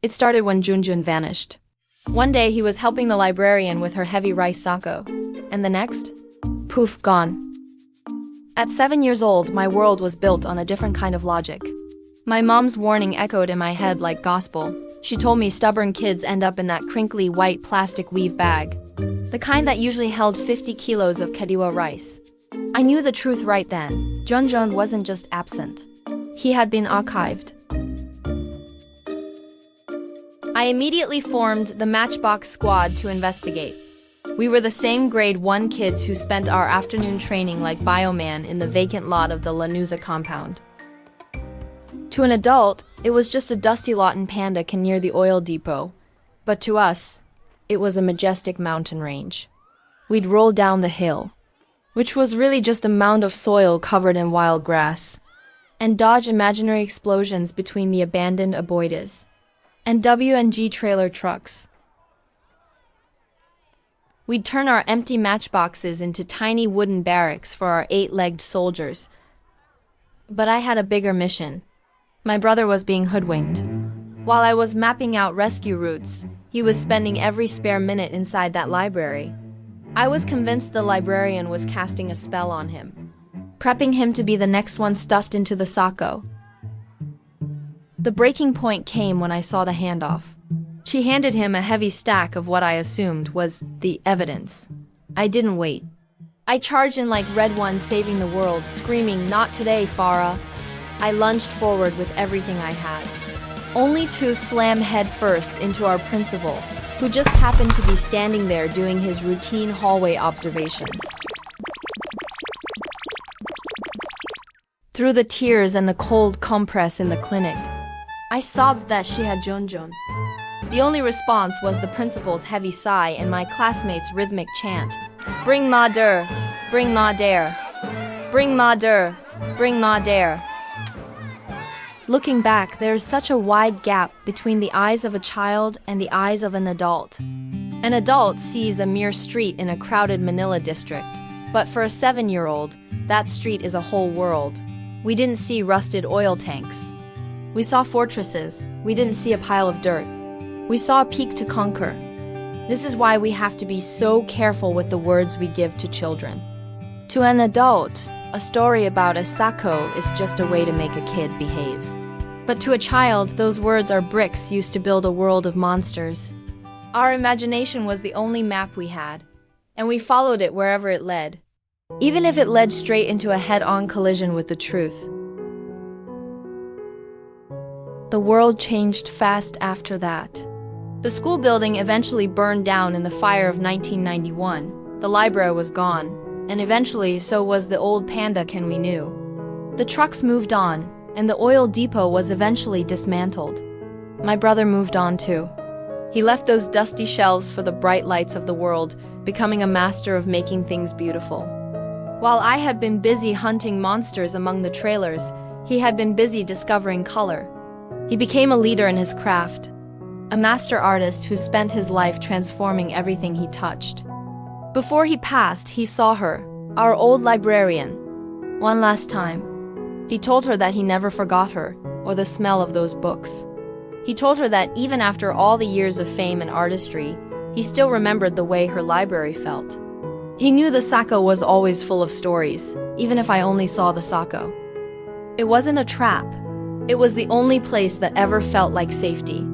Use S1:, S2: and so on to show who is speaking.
S1: It started when Junjun vanished. One day he was helping the librarian with her heavy rice Sako. And the next? Poof, gone. At 7 years old, my world was built on a different kind of logic. My mom's warning echoed in my head like gospel. She told me stubborn kids end up in that crinkly white plastic weave bag. The kind that usually held 50 kilos of kadiwa rice. I knew the truth right then. Junjun wasn't just absent. He had been archived. I immediately formed the Matchbox Squad to investigate. We were the same grade 1 kids who spent our afternoon training like Bioman in the vacant lot of the Lanuza compound. To an adult, it was just a dusty lot in Pandacan near the oil depot. But to us, it was a majestic mountain range. We'd roll down the hill, which was really just a mound of soil covered in wild grass, and dodge imaginary explosions between the abandoned aboides and WNG trailer trucks. We'd turn our empty matchboxes into tiny wooden barracks for our 8-legged soldiers. But I had a bigger mission. My brother was being hoodwinked. While I was mapping out rescue routes, he was spending every spare minute inside that library. I was convinced the librarian was casting a spell on him, prepping him to be the next one stuffed into the Sako. The breaking point came when I saw the handoff. She handed him a heavy stack of what I assumed was the evidence. I didn't wait. I charged in like Red One saving the world, screaming, "Not today, Farah!" I lunged forward with everything I had, only to slam headfirst into our principal, who just happened to be standing there doing his routine hallway observations. Through the tears and the cold compress in the clinic, I sobbed that she had Junjun. The only response was the principal's heavy sigh and my classmates' rhythmic chant, "Bring Ma Der! Bring Ma Dare! Bring Ma Der! Bring Ma Dare!" Looking back, there is such a wide gap between the eyes of a child and the eyes of an adult. An adult sees a mere street in a crowded Manila district, but for a 7-year-old, that street is a whole world. We didn't see rusted oil tanks. We saw fortresses. We didn't see a pile of dirt. We saw a peak to conquer. This is why we have to be so careful with the words we give to children. To an adult, a story about a Sako is just a way to make a kid behave. But to a child, those words are bricks used to build a world of monsters. Our imagination was the only map we had, and we followed it wherever it led, even if it led straight into a head-on collision with the truth. The world changed fast after that. The school building eventually burned down in the fire of 1991. The library was gone, and eventually so was the old Pandacan we knew. The trucks moved on, and the oil depot was eventually dismantled. My brother moved on too. He left those dusty shelves for the bright lights of the world, becoming a master of making things beautiful. While I had been busy hunting monsters among the trailers, he had been busy discovering color. He became a leader in his craft, a master artist who spent his life transforming everything he touched. Before he passed, he saw her, our old librarian, one last time. He told her that he never forgot her, or the smell of those books. He told her that even after all the years of fame and artistry, he still remembered the way her library felt. He knew the Sako was always full of stories, even if I only saw the Sako. It wasn't a trap. It was the only place that ever felt like safety.